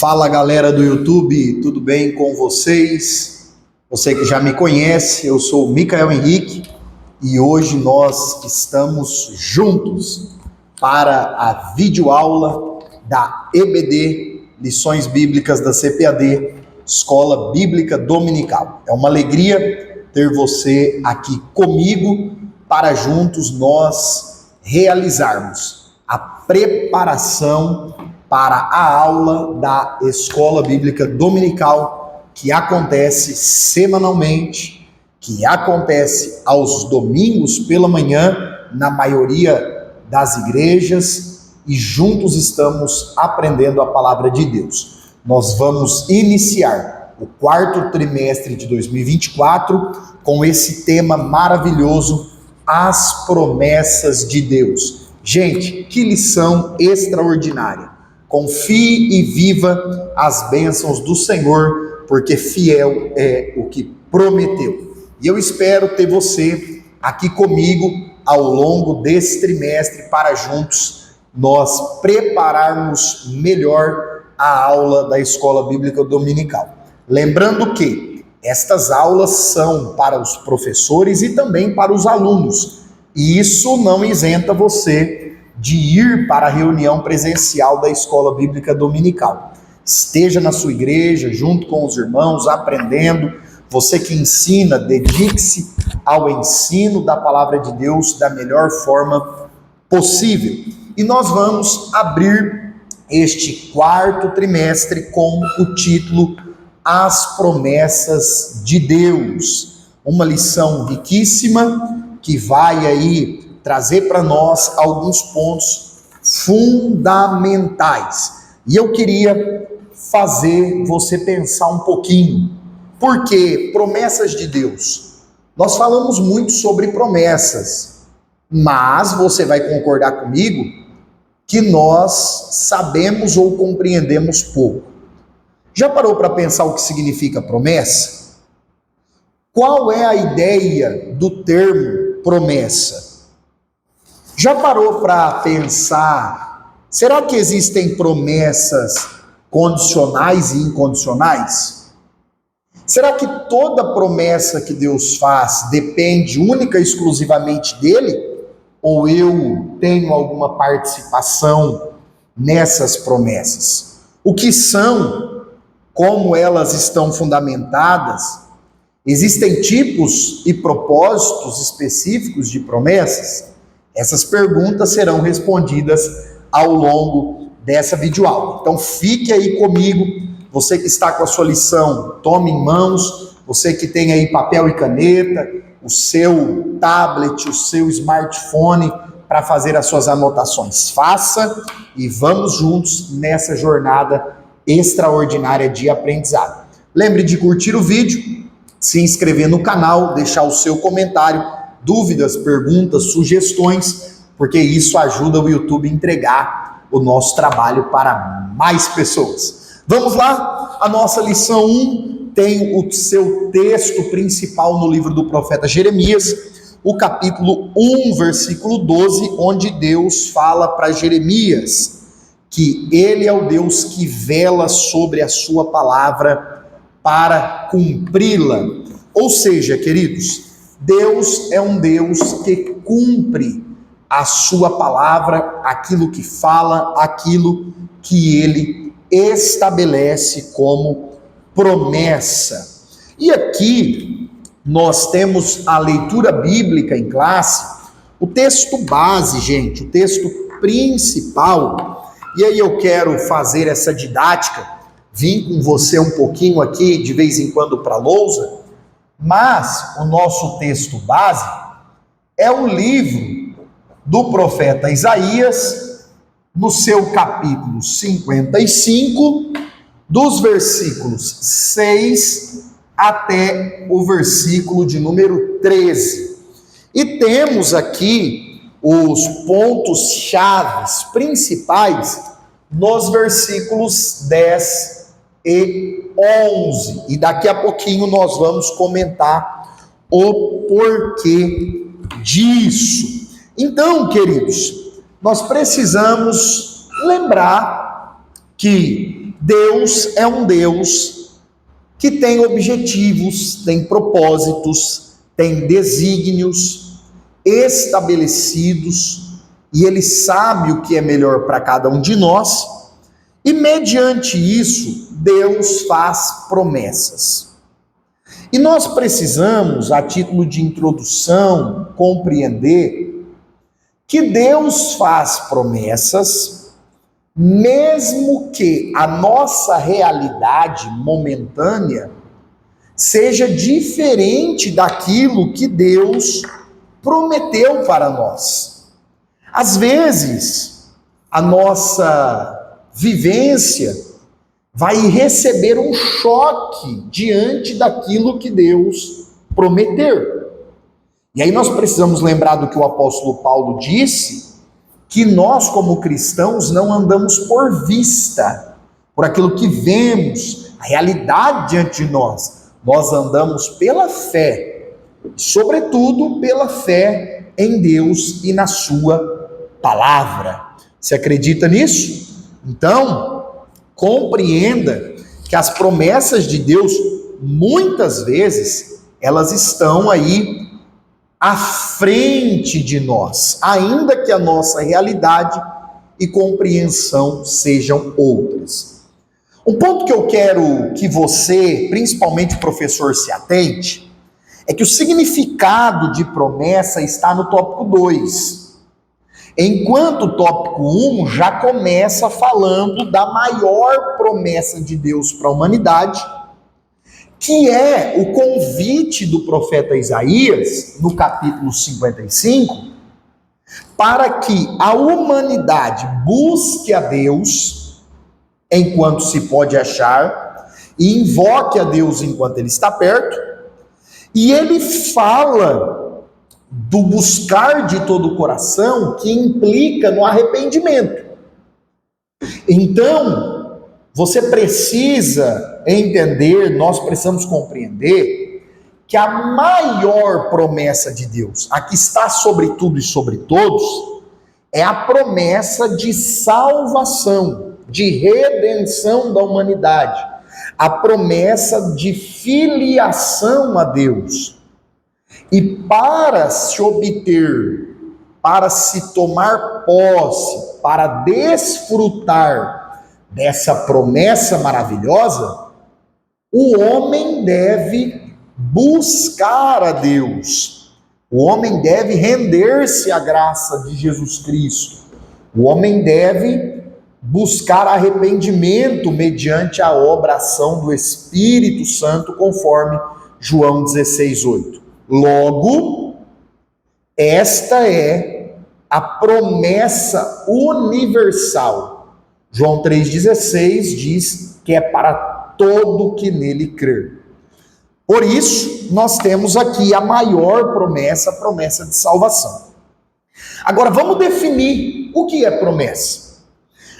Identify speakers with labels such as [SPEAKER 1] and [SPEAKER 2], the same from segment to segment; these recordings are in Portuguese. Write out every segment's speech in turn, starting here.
[SPEAKER 1] Fala galera do YouTube, tudo bem com vocês? Você que já me conhece, eu sou o Micael Henrique e hoje nós estamos juntos para a videoaula da EBD, Lições Bíblicas da CPAD, Escola Bíblica Dominical. É uma alegria ter você aqui comigo para juntos nós realizarmos a preparação para a aula da Escola Bíblica Dominical, que acontece semanalmente, que acontece aos domingos pela manhã, na maioria das igrejas, e juntos estamos aprendendo a palavra de Deus. Nós vamos iniciar o quarto trimestre de 2024 com esse tema maravilhoso, as promessas de Deus. Gente, que lição extraordinária! Confie e viva as bênçãos do Senhor, porque fiel é o que prometeu. E eu espero ter você aqui comigo ao longo desse trimestre para juntos nós prepararmos melhor a aula da Escola Bíblica Dominical. Lembrando que estas aulas são para os professores e também para os alunos. E isso não isenta você de ir para a reunião presencial da Escola Bíblica Dominical. Esteja na sua igreja, junto com os irmãos, aprendendo. Você que ensina, dedique-se ao ensino da palavra de Deus da melhor forma possível. E nós vamos abrir este quarto trimestre com o título As Promessas de Deus. Uma lição riquíssima que vai aí trazer para nós alguns pontos fundamentais. E eu queria fazer você pensar um pouquinho. Por quê? Promessas de Deus. Nós falamos muito sobre promessas, mas você vai concordar comigo que nós sabemos ou compreendemos pouco. Já parou para pensar o que significa promessa? Qual é a ideia do termo promessa? Já parou para pensar, será que existem promessas condicionais e incondicionais? Será que toda promessa que Deus faz depende única e exclusivamente dele? Ou eu tenho alguma participação nessas promessas? O que são? Como elas estão fundamentadas? Existem tipos e propósitos específicos de promessas? Essas perguntas serão respondidas ao longo dessa videoaula. Então fique aí comigo, você que está com a sua lição, tome em mãos, você que tem aí papel e caneta, o seu tablet, o seu smartphone para fazer as suas anotações. Faça e vamos juntos nessa jornada extraordinária de aprendizado. Lembre de curtir o vídeo, se inscrever no canal, deixar o seu comentário, dúvidas, perguntas, sugestões, porque isso ajuda o YouTube a entregar o nosso trabalho para mais pessoas. Vamos lá? A nossa lição 1 tem o seu texto principal no livro do profeta Jeremias, o capítulo 1, versículo 12, onde Deus fala para Jeremias que ele é o Deus que vela sobre a sua palavra para cumpri-la. Ou seja, queridos, Deus é um Deus que cumpre a sua palavra, aquilo que fala, aquilo que ele estabelece como promessa. E aqui nós temos a leitura bíblica em classe, o texto base, gente, o texto principal. E aí eu quero fazer essa didática, vim com você um pouquinho aqui, de vez em quando para a lousa, mas o nosso texto base é o livro do profeta Isaías, no seu capítulo 55, dos versículos 6 até o versículo de número 13. E temos aqui os pontos chaves principais nos versículos 10 e 11, e daqui a pouquinho nós vamos comentar o porquê disso. Então, queridos, nós precisamos lembrar que Deus é um Deus que tem objetivos, tem propósitos, tem desígnios estabelecidos, e Ele sabe o que é melhor para cada um de nós, e mediante isso, Deus faz promessas. E nós precisamos, a título de introdução, compreender que Deus faz promessas, mesmo que a nossa realidade momentânea seja diferente daquilo que Deus prometeu para nós. Às vezes, a nossa vivência vai receber um choque diante daquilo que Deus prometeu. E aí nós precisamos lembrar do que o apóstolo Paulo disse, que nós como cristãos não andamos por vista, por aquilo que vemos, a realidade diante de nós. Nós andamos pela fé, sobretudo pela fé em Deus e na sua palavra. Você acredita nisso? Então, compreenda que as promessas de Deus, muitas vezes, elas estão aí à frente de nós, ainda que a nossa realidade e compreensão sejam outras. Um ponto que eu quero que você, principalmente o professor, se atente, é que o significado de promessa está no tópico 2. Enquanto o tópico 1 já começa falando da maior promessa de Deus para a humanidade, que é o convite do profeta Isaías, no capítulo 55, para que a humanidade busque a Deus enquanto se pode achar, e invoque a Deus enquanto Ele está perto, e ele fala do buscar de todo o coração, que implica no arrependimento. Então, você precisa entender, nós precisamos compreender, que a maior promessa de Deus, a que está sobre tudo e sobre todos, é a promessa de salvação, de redenção da humanidade, a promessa de filiação a Deus. E para se obter, para se tomar posse, para desfrutar dessa promessa maravilhosa, o homem deve buscar a Deus. O homem deve render-se à graça de Jesus Cristo. O homem deve buscar arrependimento mediante a ação do Espírito Santo, conforme João 16:8. Logo, esta é a promessa universal. João 3,16 diz que é para todo que nele crer. Por isso, nós temos aqui a maior promessa, a promessa de salvação. Agora, vamos definir o que é promessa.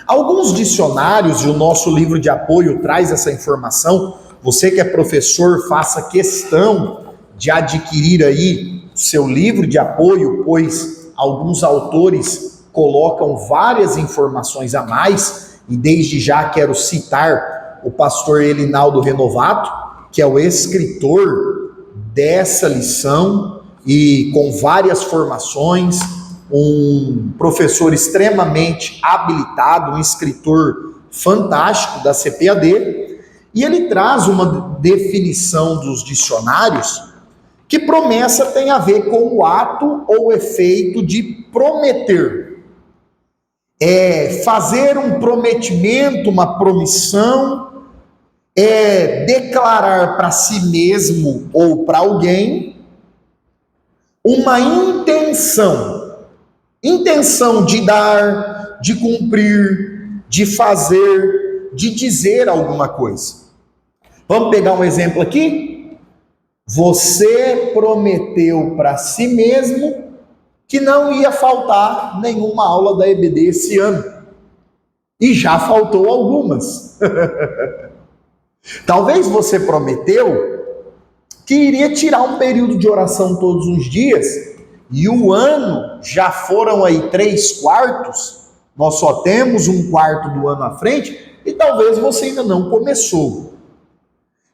[SPEAKER 1] Alguns dicionários, e o nosso livro de apoio traz essa informação. Você que é professor, faça questão de adquirir aí o seu livro de apoio, pois alguns autores colocam várias informações a mais, e desde já quero citar o pastor Elinaldo Renovato, que é o escritor dessa lição, e com várias formações, um professor extremamente habilitado, um escritor fantástico da CPAD, e ele traz uma definição dos dicionários que promessa tem a ver com o ato ou efeito de prometer. É fazer um prometimento, uma promissão, é declarar para si mesmo ou para alguém uma intenção de dar, de cumprir, de fazer, de dizer alguma coisa. Vamos pegar um exemplo aqui? Você prometeu para si mesmo que não ia faltar nenhuma aula da EBD esse ano. E já faltou algumas. Talvez você prometeu que iria tirar um período de oração todos os dias, e o ano já foram aí 3/4, nós só temos 1/4 do ano à frente, e talvez você ainda não começou.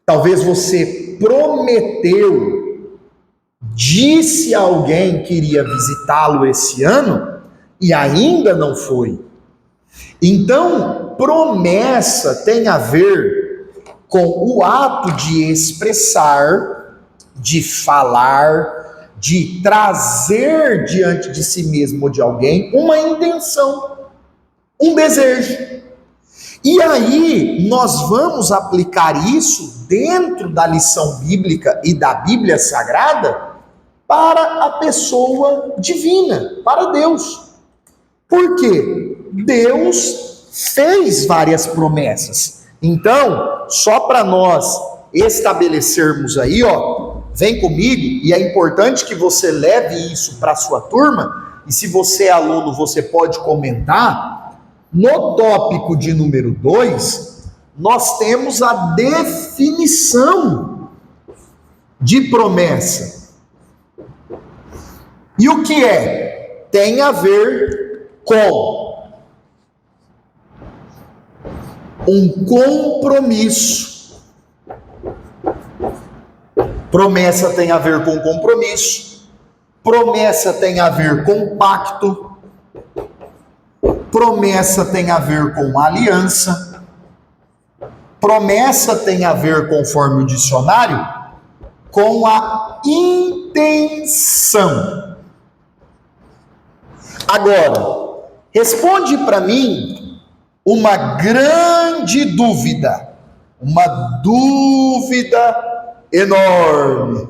[SPEAKER 1] Talvez você prometeu, disse a alguém que iria visitá-lo esse ano e ainda não foi. Então, promessa tem a ver com o ato de expressar, de falar, de trazer diante de si mesmo ou de alguém uma intenção, um desejo. E aí, nós vamos aplicar isso dentro da lição bíblica e da Bíblia Sagrada para a pessoa divina, para Deus. Por quê? Deus fez várias promessas. Então, só para nós estabelecermos aí, vem comigo, e é importante que você leve isso para a sua turma, e se você é aluno, você pode comentar. No tópico de número 2, nós temos a definição de promessa. E o que é? Tem a ver com um compromisso. Promessa tem a ver com compromisso. Promessa tem a ver com pacto. Promessa tem a ver com aliança. Promessa tem a ver, conforme o dicionário, com a intenção. Agora, responde para mim uma grande dúvida. Uma dúvida enorme.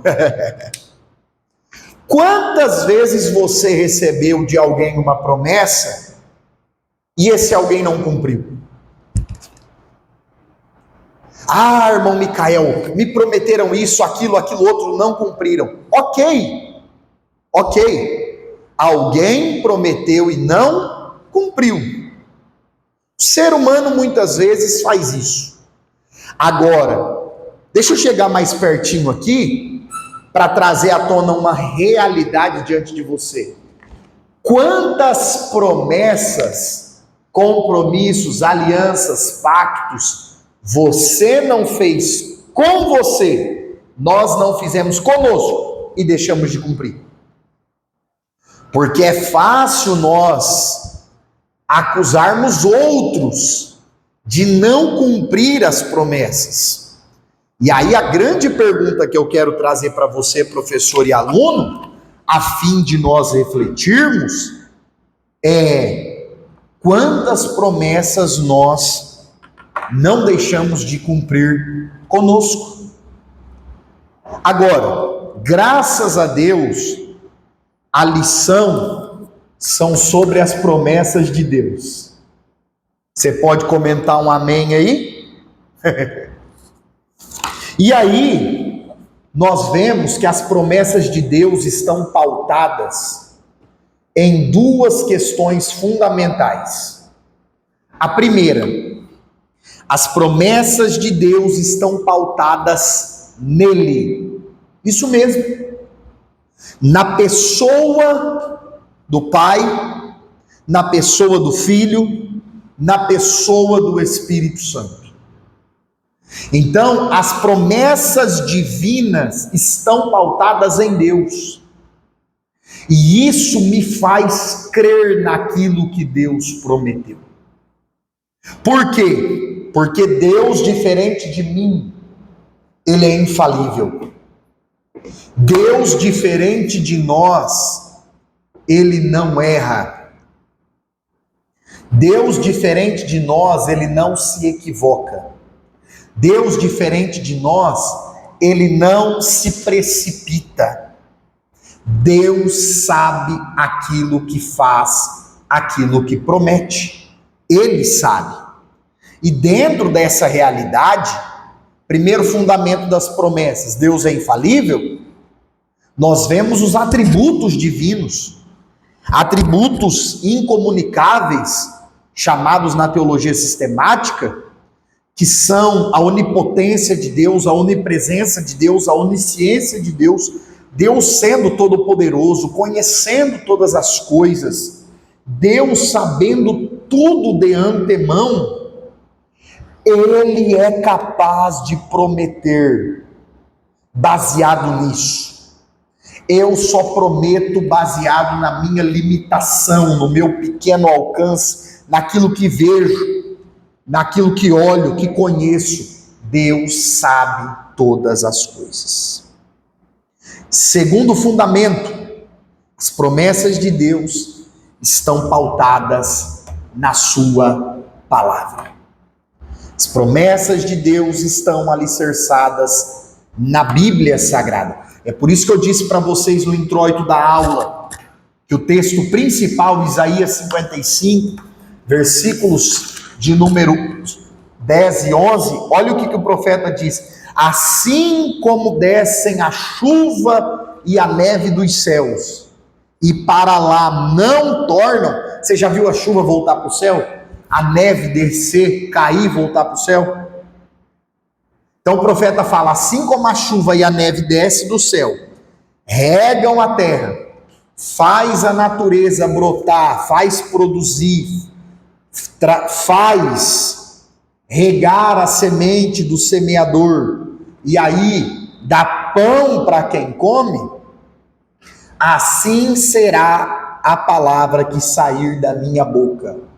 [SPEAKER 1] Quantas vezes você recebeu de alguém uma promessa e esse alguém não cumpriu? Ah, irmão Micael, me prometeram isso, aquilo outro, não cumpriram. Ok. Alguém prometeu e não cumpriu. O ser humano muitas vezes faz isso. Agora, deixa eu chegar mais pertinho aqui para trazer à tona uma realidade diante de você. Quantas promessas, compromissos, alianças, pactos você não fez com você, nós não fizemos conosco e deixamos de cumprir? Porque é fácil nós acusarmos outros de não cumprir as promessas. E aí a grande pergunta que eu quero trazer para você, professor e aluno, a fim de nós refletirmos, é: quantas promessas nós não deixamos de cumprir conosco? Agora, graças a Deus, a lição são sobre as promessas de Deus. Você pode comentar um amém aí? E aí, nós vemos que as promessas de Deus estão pautadas em duas questões fundamentais. A primeira, as promessas de Deus estão pautadas nele. Isso mesmo. Na pessoa do Pai, na pessoa do Filho, na pessoa do Espírito Santo. Então, as promessas divinas estão pautadas em Deus. E isso me faz crer naquilo que Deus prometeu. Por quê? Porque Deus, diferente de mim, Ele é infalível. Deus, diferente de nós, Ele não erra. Deus, diferente de nós, Ele não se equivoca. Deus, diferente de nós, Ele não se precipita. Deus sabe aquilo que faz, aquilo que promete. Ele sabe. E dentro dessa realidade, primeiro fundamento das promessas, Deus é infalível, nós vemos os atributos divinos, atributos incomunicáveis, chamados na teologia sistemática, que são a onipotência de Deus, a onipresença de Deus, a onisciência de Deus, Deus sendo todo-poderoso, conhecendo todas as coisas, Deus sabendo tudo de antemão. Ele é capaz de prometer baseado nisso. Eu só prometo baseado na minha limitação, no meu pequeno alcance, naquilo que vejo, naquilo que olho, que conheço. Deus sabe todas as coisas. Segundo fundamento, as promessas de Deus estão pautadas na sua palavra. As promessas de Deus estão alicerçadas na Bíblia Sagrada. É por isso que eu disse para vocês no introito da aula, que o texto principal, Isaías 55, versículos de número 10 e 11, olha o que o profeta diz: assim como descem a chuva e a neve dos céus, e para lá não tornam. Você já viu a chuva voltar para o céu? A neve descer, cair, voltar para o céu? Então o profeta fala: assim como a chuva e a neve descem do céu, regam a terra, faz a natureza brotar, faz produzir, faz regar a semente do semeador, e aí dá pão para quem come, assim será a palavra que sair da minha boca.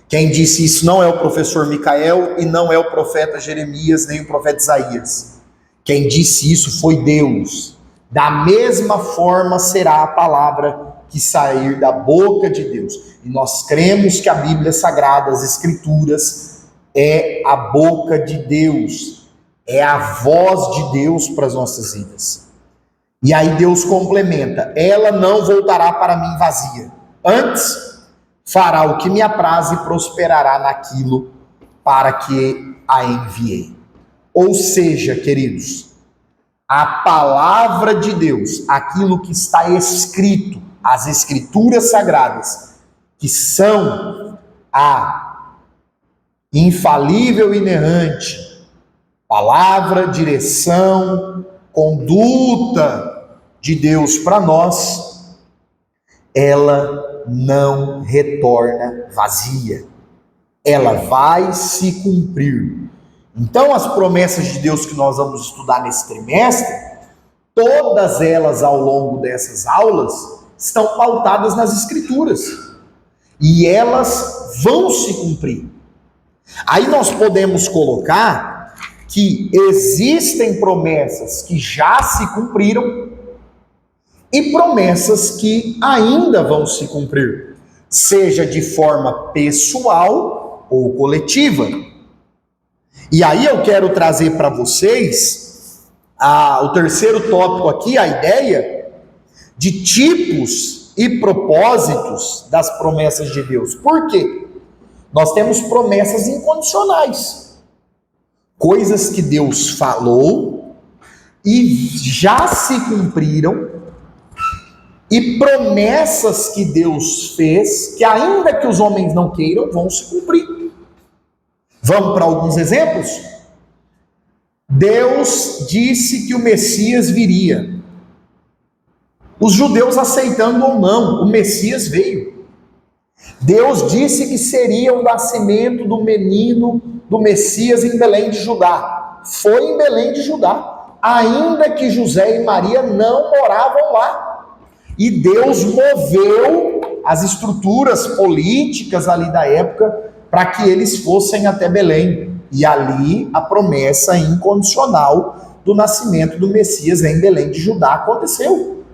[SPEAKER 1] Quem disse isso não é o professor Micael e não é o profeta Jeremias, nem o profeta Isaías. Quem disse isso foi Deus. Da mesma forma será a palavra que sair da boca de Deus. E nós cremos que a Bíblia Sagrada, as Escrituras, é a boca de Deus, é a voz de Deus para as nossas vidas. E aí Deus complementa: ela não voltará para mim vazia, antes fará o que me apraz e prosperará naquilo para que a enviei. Ou seja, queridos, a palavra de Deus, aquilo que está escrito, as Escrituras Sagradas, que são a infalível e inerrante palavra, direção, conduta de Deus para nós, ela não retorna vazia. Ela vai se cumprir. Então, as promessas de Deus que nós vamos estudar nesse trimestre, todas elas ao longo dessas aulas, estão pautadas nas Escrituras. E elas vão se cumprir. Aí nós podemos colocar que existem promessas que já se cumpriram e promessas que ainda vão se cumprir, seja de forma pessoal ou coletiva. E aí eu quero trazer para vocês o terceiro tópico aqui, a ideia de tipos e propósitos das promessas de Deus. Por quê? Nós temos promessas incondicionais, coisas que Deus falou e já se cumpriram, e promessas que Deus fez, que ainda que os homens não queiram, vão se cumprir. Vamos para alguns exemplos? Deus disse que o Messias viria. Os judeus aceitando ou não, o Messias veio. Deus disse que seria o nascimento do menino, do Messias em Belém de Judá. Foi em Belém de Judá, ainda que José e Maria não moravam lá. E Deus moveu as estruturas políticas ali da época para que eles fossem até Belém. E ali a promessa incondicional do nascimento do Messias em Belém de Judá aconteceu.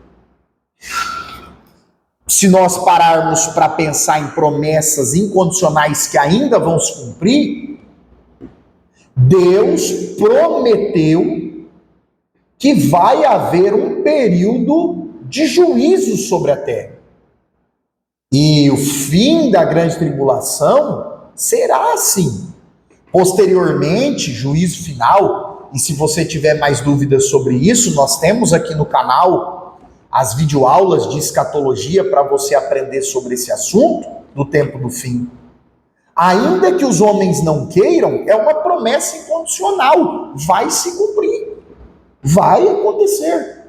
[SPEAKER 1] Se nós pararmos para pensar em promessas incondicionais que ainda vão se cumprir, Deus prometeu que vai haver um período de juízo sobre a terra. E o fim da grande tribulação será assim. Posteriormente, juízo final, e se você tiver mais dúvidas sobre isso, nós temos aqui no canal as videoaulas de escatologia para você aprender sobre esse assunto do tempo do fim. Ainda que os homens não queiram, é uma promessa incondicional, vai se cumprir, vai acontecer.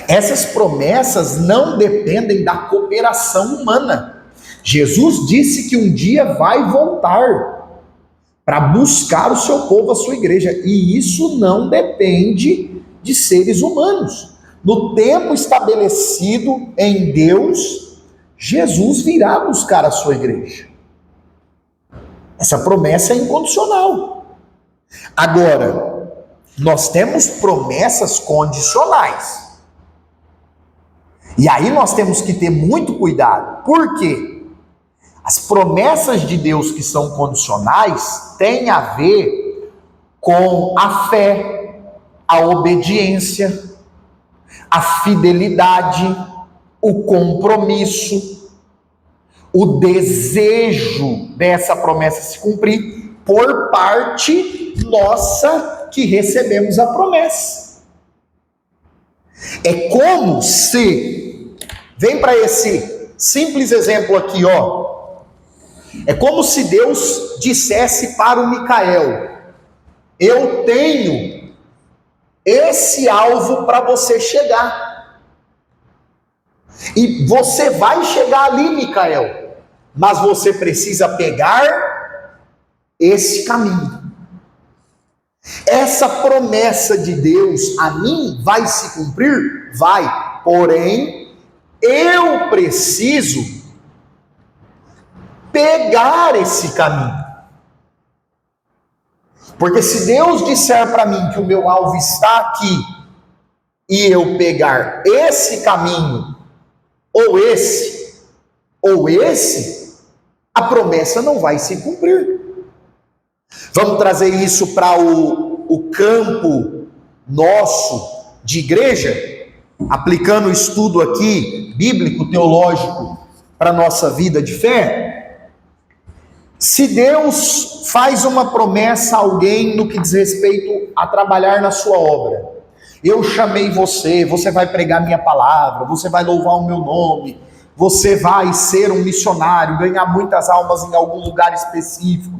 [SPEAKER 1] Essas promessas não dependem da cooperação humana. Jesus disse que um dia vai voltar. para buscar o seu povo, a sua igreja. E isso não depende de seres humanos. No tempo estabelecido em Deus, Jesus virá buscar a sua igreja. Essa promessa é incondicional. Agora, nós temos promessas condicionais. E aí nós temos que ter muito cuidado. Por quê? As promessas de Deus que são condicionais têm a ver com a fé, a obediência, a fidelidade, o compromisso, o desejo dessa promessa se cumprir por parte nossa que recebemos a promessa. É como se, vem para esse simples exemplo aqui, ó. É como se Deus dissesse para o Micael: eu tenho esse alvo para você chegar. E você vai chegar ali, Micael, mas você precisa pegar esse caminho. Essa promessa de Deus a mim vai se cumprir? Vai. Porém, eu preciso pegar esse caminho. Porque se Deus disser para mim que o meu alvo está aqui, e eu pegar esse caminho, ou esse, a promessa não vai se cumprir. Vamos trazer isso para o campo nosso de igreja, aplicando o estudo aqui, bíblico, teológico, para a nossa vida de fé. Se Deus faz uma promessa a alguém no que diz respeito a trabalhar na sua obra, eu chamei você, você vai pregar minha palavra, você vai louvar o meu nome, você vai ser um missionário, ganhar muitas almas em algum lugar específico.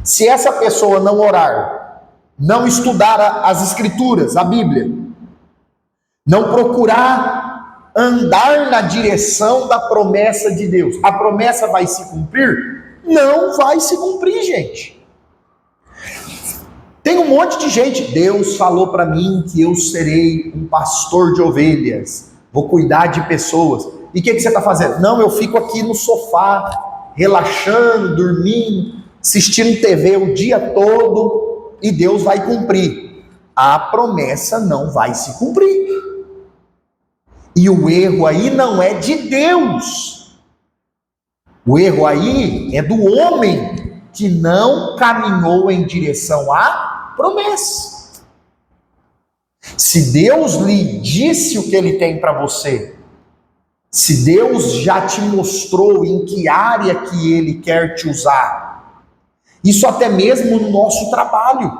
[SPEAKER 1] Se essa pessoa não orar, não estudar as escrituras, a Bíblia, não procurar andar na direção da promessa de Deus, a promessa vai se cumprir? Não vai se cumprir, gente. Tem um monte de gente. Deus falou para mim que eu serei um pastor de ovelhas, vou cuidar de pessoas. E o que você está fazendo? Não, eu fico aqui no sofá, relaxando, dormindo, assistindo TV o dia todo, e Deus vai cumprir. A promessa não vai se cumprir. E o erro aí não é de Deus. O erro aí é do homem que não caminhou em direção à promessa. Se Deus lhe disse o que Ele tem para você, se Deus já te mostrou em que área que Ele quer te usar, isso até mesmo no nosso trabalho.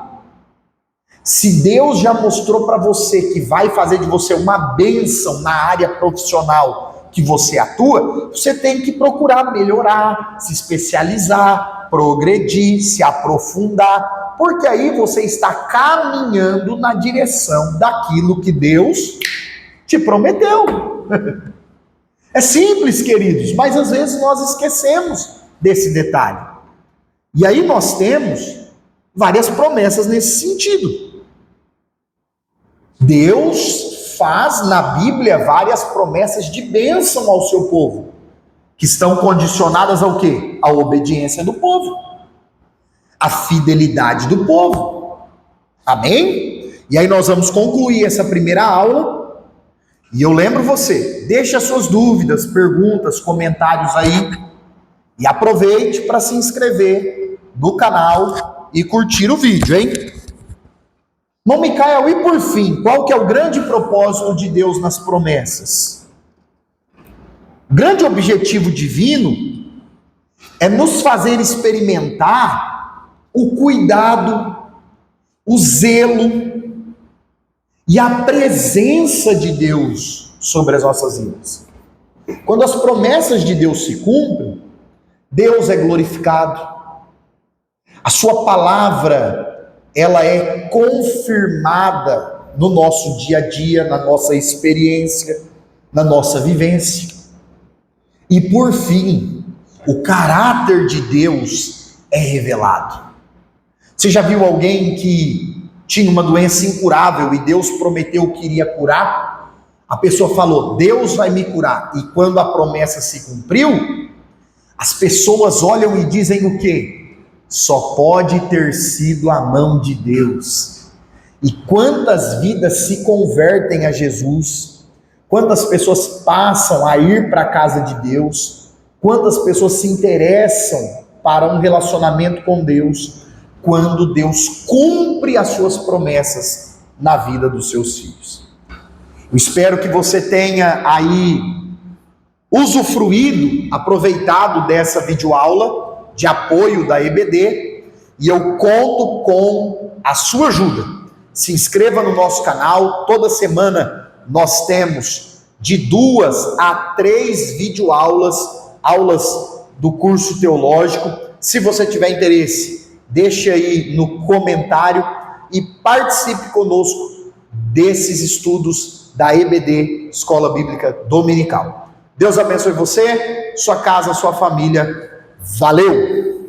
[SPEAKER 1] Se Deus já mostrou para você que vai fazer de você uma bênção na área profissional que você atua, você tem que procurar melhorar, se especializar, progredir, se aprofundar, porque aí você está caminhando na direção daquilo que Deus te prometeu. É simples, queridos, mas às vezes nós esquecemos desse detalhe. E aí nós temos várias promessas nesse sentido. Deus faz na Bíblia várias promessas de bênção ao seu povo, que estão condicionadas ao quê? A obediência do povo, a fidelidade do povo. Amém? E aí nós vamos concluir essa primeira aula. E eu lembro você, deixe as suas dúvidas, perguntas, comentários aí, e aproveite para se inscrever no canal e curtir o vídeo, hein? Irmão Micael, e por fim, qual que é o grande propósito de Deus nas promessas? O grande objetivo divino é nos fazer experimentar o cuidado, o zelo e a presença de Deus sobre as nossas vidas. Quando as promessas de Deus se cumprem, Deus é glorificado. A sua palavra, ela é confirmada no nosso dia a dia, na nossa experiência, na nossa vivência. E por fim, o caráter de Deus é revelado. Você já viu alguém que tinha uma doença incurável e Deus prometeu que iria curar? A pessoa falou, Deus vai me curar. E quando a promessa se cumpriu, as pessoas olham e dizem o quê? Só pode ter sido a mão de Deus. E quantas vidas se convertem a Jesus? Quantas pessoas passam a ir para a casa de Deus? Quantas pessoas se interessam para um relacionamento com Deus quando Deus cumpre as suas promessas na vida dos seus filhos? Eu espero que você tenha aí usufruído, aproveitado dessa videoaula de apoio da EBD, e eu conto com a sua ajuda. Se inscreva no nosso canal, toda semana nós temos de 2 a 3 videoaulas, aulas do curso teológico. Se você tiver interesse, deixe aí no comentário e participe conosco desses estudos da EBD, Escola Bíblica Dominical. Deus abençoe você, sua casa, sua família. Valeu!